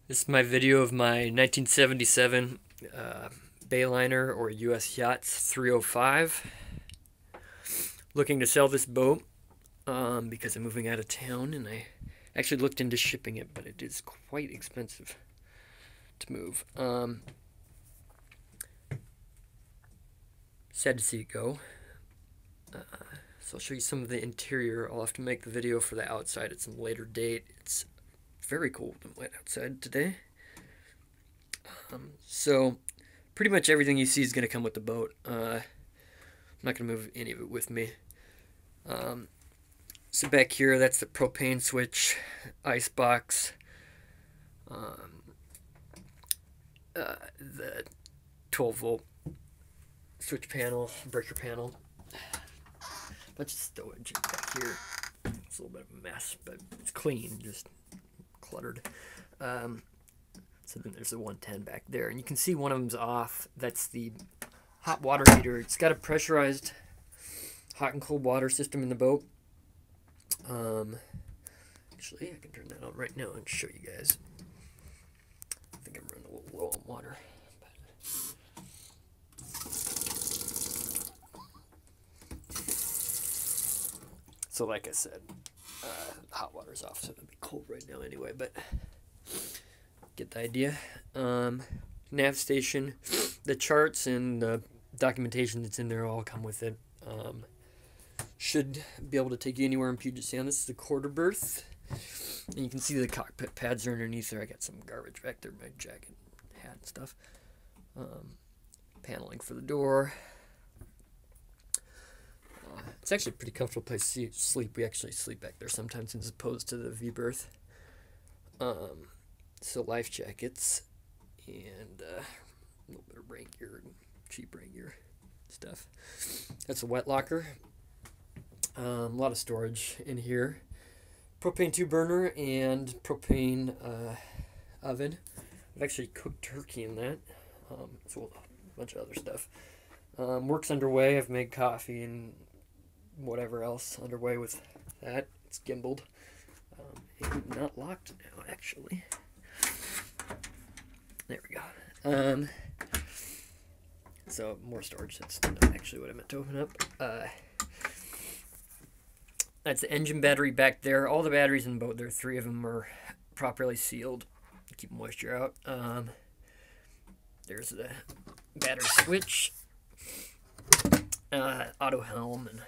This is my video of my 1977 Bayliner or US Yachts 305. Looking to sell this boat because I'm moving out of town, and I actually looked into shipping it, but it is quite expensive to move. Sad to see it go. So I'll show you some of the interior. I'll have to make the video for the outside at some later date. It's very cold and wet outside today. So pretty much everything you see is going to come with the boat. I'm not going to move any of it with me. So back here, that's the propane switch, ice box, the 12-volt switch panel, breaker panel. Bunch of stowage back here. It's a little bit of a mess, but it's clean, just cluttered. So then there's the 110 back there, and you can see one of them's off. That's the hot water heater. It's got a pressurized hot and cold water system in the boat. Actually, I can turn that on right now and show you guys. I think I'm running a little low on water. So like I said, hot water's off, so it'll be cold right now anyway, but get the idea. Nav station, the charts and the documentation that's in there all come with it. Should be able to take you anywhere in Puget Sound. This is the quarter berth, and you can see the cockpit pads are underneath there. I got some garbage back there, my jacket, hat, and stuff. Paneling for the door. It's actually a pretty comfortable place to sleep. We actually sleep back there sometimes as opposed to the V-berth. So life jackets and a little bit of rain gear, cheap rain gear stuff. That's a wet locker. A lot of storage in here. Propane 2 burner and propane oven. I've actually cooked turkey in that. So a bunch of other stuff. Work's underway. I've made coffee and whatever else underway with that. It's gimbaled. It's not locked now, actually. There we go. So more storage. That's not actually what I meant to open up. That's the engine battery back there. All the batteries in the boat, there are 3 of them, are properly sealed to keep moisture out. There's the battery switch, auto helm, and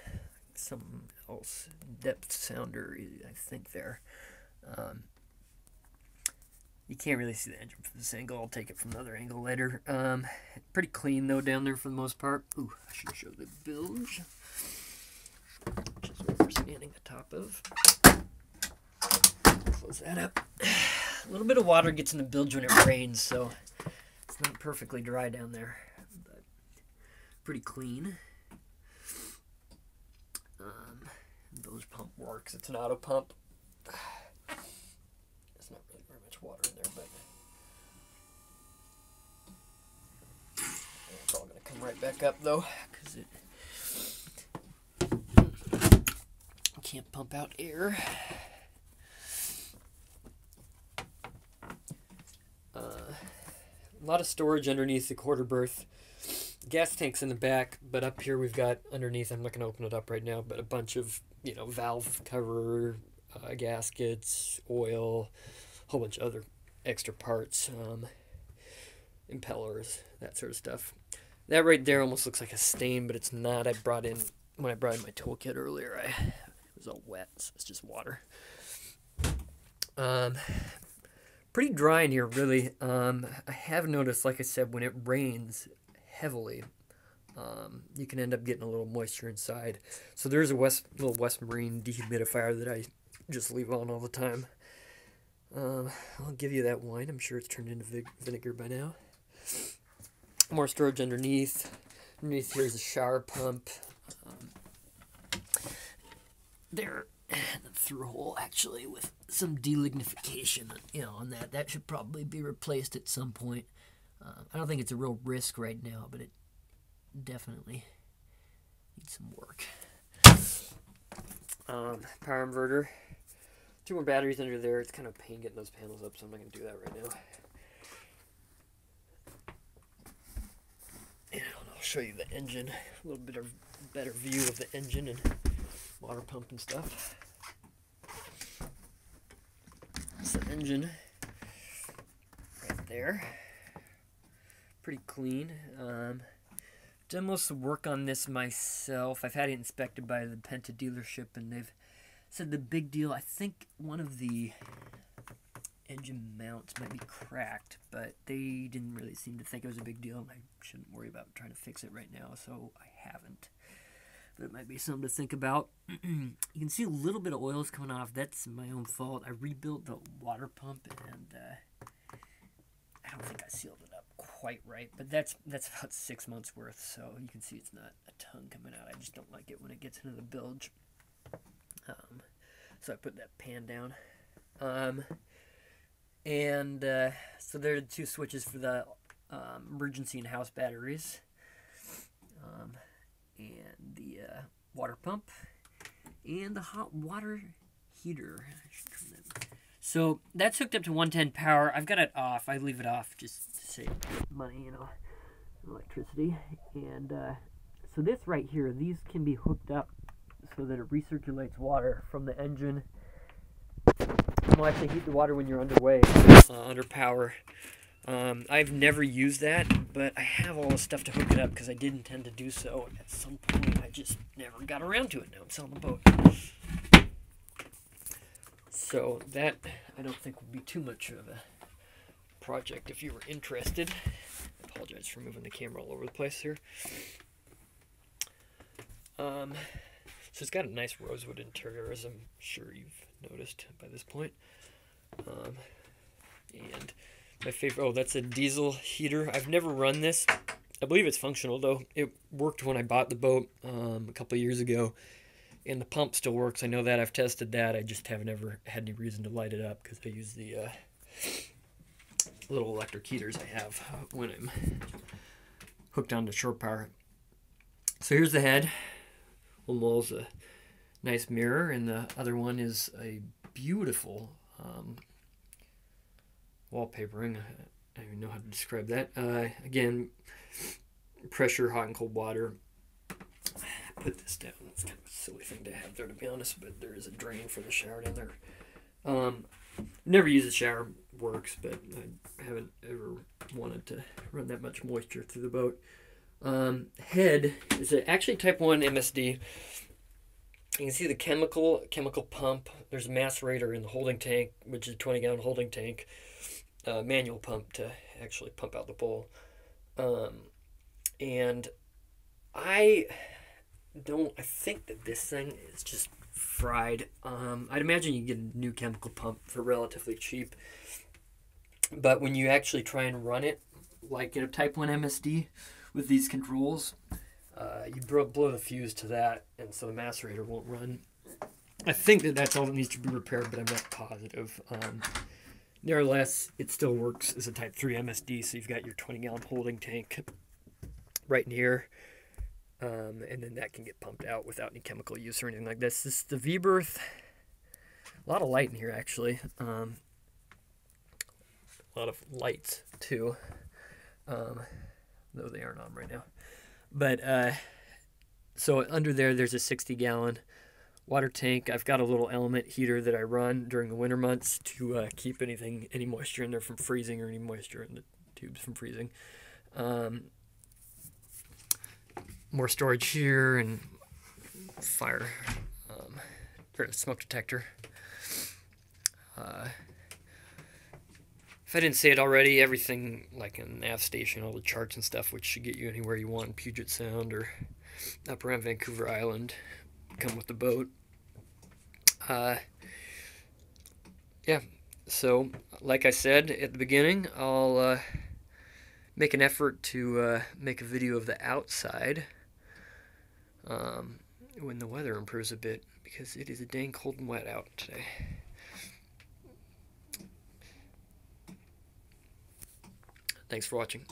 something else, depth sounder, I think there. You can't really see the engine from this angle. I'll take it from the other angle later. Pretty clean though down there for the most part. Ooh, I should show the bilge, which is what we're standing atop of. Close that up. A little bit of water gets in the bilge when it rains, so it's not perfectly dry down there, but pretty clean. Bilge pump works. It's an auto pump. There's not really very much water in there, but it's all going to come right back up though, because it can't pump out air. A lot of storage underneath the quarter berth. Gas tanks in the back, but up here we've got underneath, I'm not going to open it up right now, but a bunch of, valve cover, gaskets, oil, a whole bunch of other extra parts, impellers, that sort of stuff. That right there almost looks like a stain, but it's not. When I brought in my toolkit earlier, it was all wet, so it's just water. Pretty dry in here, really. I have noticed, like I said, when it rains heavily, you can end up getting a little moisture inside. So there's a little West Marine dehumidifier that I just leave on all the time. I'll give you that wine. I'm sure it's turned into vinegar by now. More storage underneath. Underneath here's a shower pump. There, and a through hole actually with some delignification, on that. That should probably be replaced at some point. I don't think it's a real risk right now, but it definitely needs some work. Power inverter. 2 more batteries under there. It's kind of a pain getting those panels up, so I'm not going to do that right now. And I'll show you the engine, a little bit of better view of the engine and water pump and stuff. That's the engine right there. Pretty clean. Done most of the work on this myself. I've had it inspected by the Penta dealership, and they've said the big deal, I think one of the engine mounts might be cracked, but they didn't really seem to think it was a big deal, and I shouldn't worry about trying to fix it right now, so I haven't. But it might be something to think about. You can see a little bit of oil is coming off. That's my own fault. I rebuilt the water pump, and I don't think I sealed it up quite right, but that's about 6 months worth, so you can see it's not a ton coming out. I just don't like it when it gets into the bilge. So I put that pan down. So there are the 2 switches for the emergency and house batteries. And the water pump. And the hot water heater. I should turn that. So that's hooked up to 110 power. I've got it off. I leave it off just to save money, you know, electricity. And so this right here, these can be hooked up so that it recirculates water from the engine. It'll actually heat the water when you're underway, under power. I've never used that, but I have all the stuff to hook it up because I did intend to do so at some point. I just never got around to it. Now I'm selling the boat. So that, I don't think would be too much of a project if you were interested. I apologize for moving the camera all over the place here. So it's got a nice rosewood interior, as I'm sure you've noticed by this point. And my favorite, oh, that's a diesel heater. I've never run this. I believe it's functional, though. It worked when I bought the boat a couple of years ago, and the pump still works. I know that. I've tested that. I just haven't ever had any reason to light it up because I use the little electric heaters I have when I'm hooked onto shore power. So here's the head. One wall's a nice mirror, and the other one is a beautiful wallpapering. I don't even know how to describe that. Again, pressure, hot and cold water. Put this down. It's kind of a silly thing to have there, to be honest, but there is a drain for the shower down there. Never use a shower, works, but I haven't ever wanted to run that much moisture through the boat. Head is actually Type 1 MSD. You can see the chemical pump. There's a macerator in the holding tank, which is a 20-gallon holding tank. Manual pump to actually pump out the bowl. And I think that this thing is just fried. I'd imagine you can get a new chemical pump for relatively cheap. But when you actually try and run it, like in a Type 1 MSD with these controls, you blow the fuse to that, and so the macerator won't run. I think that that's all that needs to be repaired, but I'm not positive. Nevertheless, it still works as a Type 3 MSD, so you've got your 20-gallon holding tank right in here, and then that can get pumped out without any chemical use or anything like this. This is the V-berth. A lot of light in here, actually. A lot of lights, too, though they aren't on right now. But, so under there's a 60-gallon water tank. I've got a little element heater that I run during the winter months to keep any moisture in there from freezing, or any moisture in the tubes from freezing. More storage here, and fire, or smoke detector. If I didn't say it already, everything like a nav station, all the charts and stuff, which should get you anywhere you want in Puget Sound or up around Vancouver Island, come with the boat. Yeah, so like I said at the beginning, I'll make an effort to make a video of the outside when the weather improves a bit, because it is a dang cold and wet out today. Thanks for watching.